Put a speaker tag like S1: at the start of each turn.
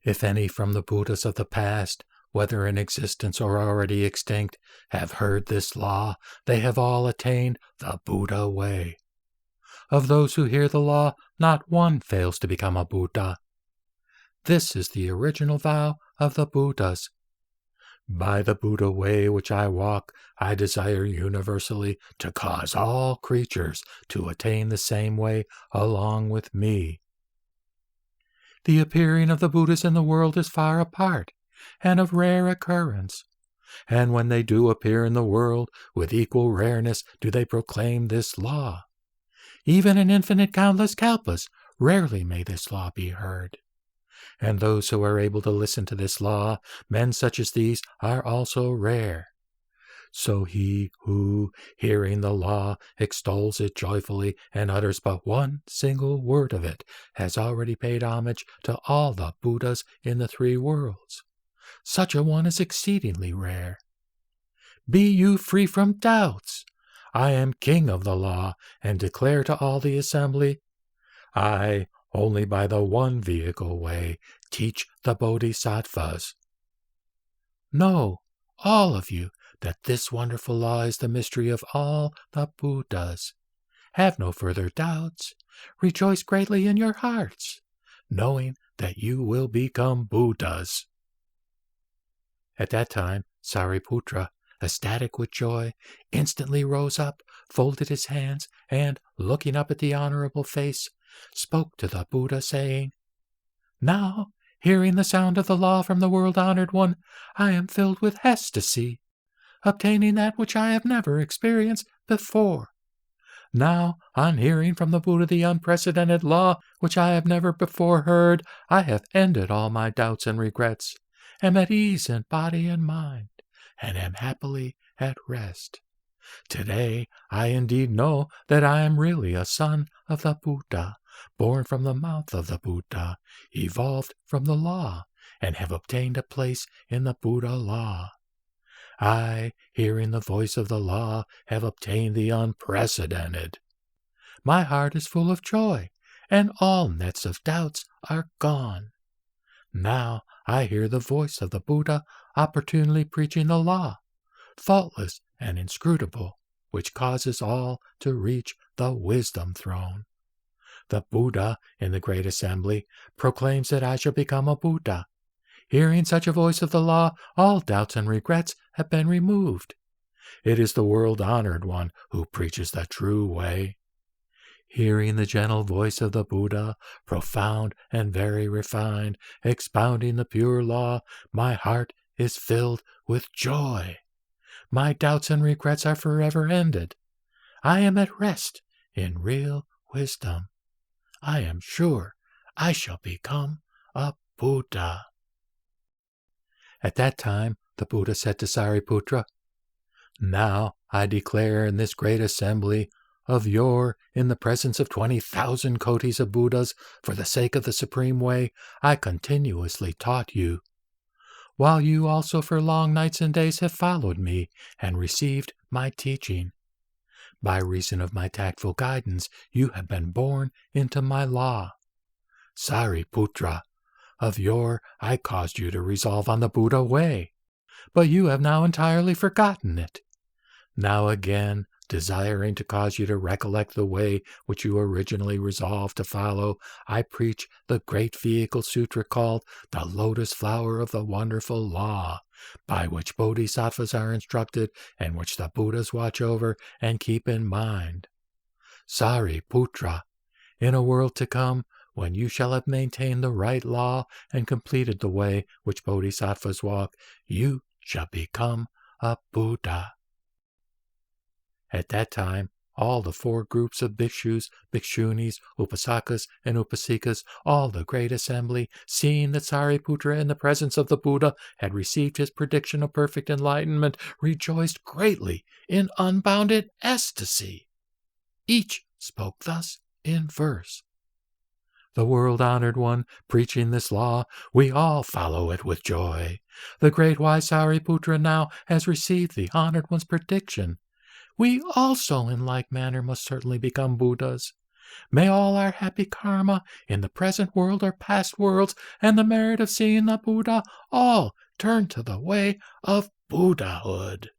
S1: If any from the Buddhas of the past, whether in existence or already extinct, have heard this law, they have all attained the Buddha way. Of those who hear the law, not one fails to become a Buddha. This is the original vow of the Buddhas. By the Buddha way which I walk, I desire universally to cause all creatures to attain the same way along with me. The appearing of the Buddhas in the world is far apart and of rare occurrence, and when they do appear in the world, with equal rareness do they proclaim this law. Even in infinite countless kalpas, rarely may this law be heard. And those who are able to listen to this law, men such as these, are also rare. So he who, hearing the law, extols it joyfully and utters but one single word of it, has already paid homage to all the Buddhas in the three worlds. Such a one is exceedingly rare. Be you free from doubts. I am king of the law, and declare to all the assembly, I, only by the one vehicle way, teach the bodhisattvas. Know, all of you, that this wonderful law is the mystery of all the Buddhas. Have no further doubts. Rejoice greatly in your hearts, knowing that you will become Buddhas. At that time, Sariputra, ecstatic with joy, instantly rose up, folded his hands, and, looking up at the honorable face, spoke to the Buddha, saying, Now, hearing the sound of the law from the world-honored one, I am filled with ecstasy, obtaining that which I have never experienced before. Now, on hearing from the Buddha the unprecedented law, which I have never before heard, I have ended all my doubts and regrets, am at ease in body and mind, and am happily at rest. Today, I indeed know that I am really a son of the Buddha, born from the mouth of the Buddha, evolved from the law, and have obtained a place in the Buddha law. I, hearing the voice of the law, have obtained the unprecedented. My heart is full of joy, and all nets of doubts are gone. Now I hear the voice of the Buddha opportunely preaching the law, faultless and inscrutable, which causes all to reach the wisdom throne. The Buddha, in the great assembly, proclaims that I shall become a Buddha. Hearing such a voice of the law, all doubts and regrets have been removed. It is the world-honored one who preaches the true way. Hearing the gentle voice of the Buddha, profound and very refined, expounding the pure law, my heart is filled with joy. My doubts and regrets are forever ended. I am at rest in real wisdom. I am sure I shall become a Buddha. At that time, the Buddha said to Sariputra, Now I declare in this great assembly, of yore, in the presence of 20,000 kotis of Buddhas, for the sake of the supreme way, I continuously taught you, while you also for long nights and days have followed me and received my teaching. By reason of my tactful guidance, you have been born into my law. Sariputra, of yore I caused you to resolve on the Buddha way, but you have now entirely forgotten it. Now again, desiring to cause you to recollect the way which you originally resolved to follow, I preach the great vehicle sutra called the Lotus Flower of the Wonderful Law, by which bodhisattvas are instructed and which the Buddhas watch over and keep in mind. Sariputra, in a world to come, when you shall have maintained the right law and completed the way which bodhisattvas walk, you shall become a Buddha. At that time, all the 4 groups of bhikshus, bhikshunis, upasakas, and upasikas, all the great assembly, seeing that Sariputra in the presence of the Buddha had received his prediction of perfect enlightenment, rejoiced greatly in unbounded ecstasy. Each spoke thus in verse. The world-honored one, preaching this law, we all follow it with joy. The great wise Sariputra now has received the honored one's prediction. We also in like manner must certainly become Buddhas. May all our happy karma in the present world or past worlds and the merit of seeing the Buddha all turn to the way of Buddhahood.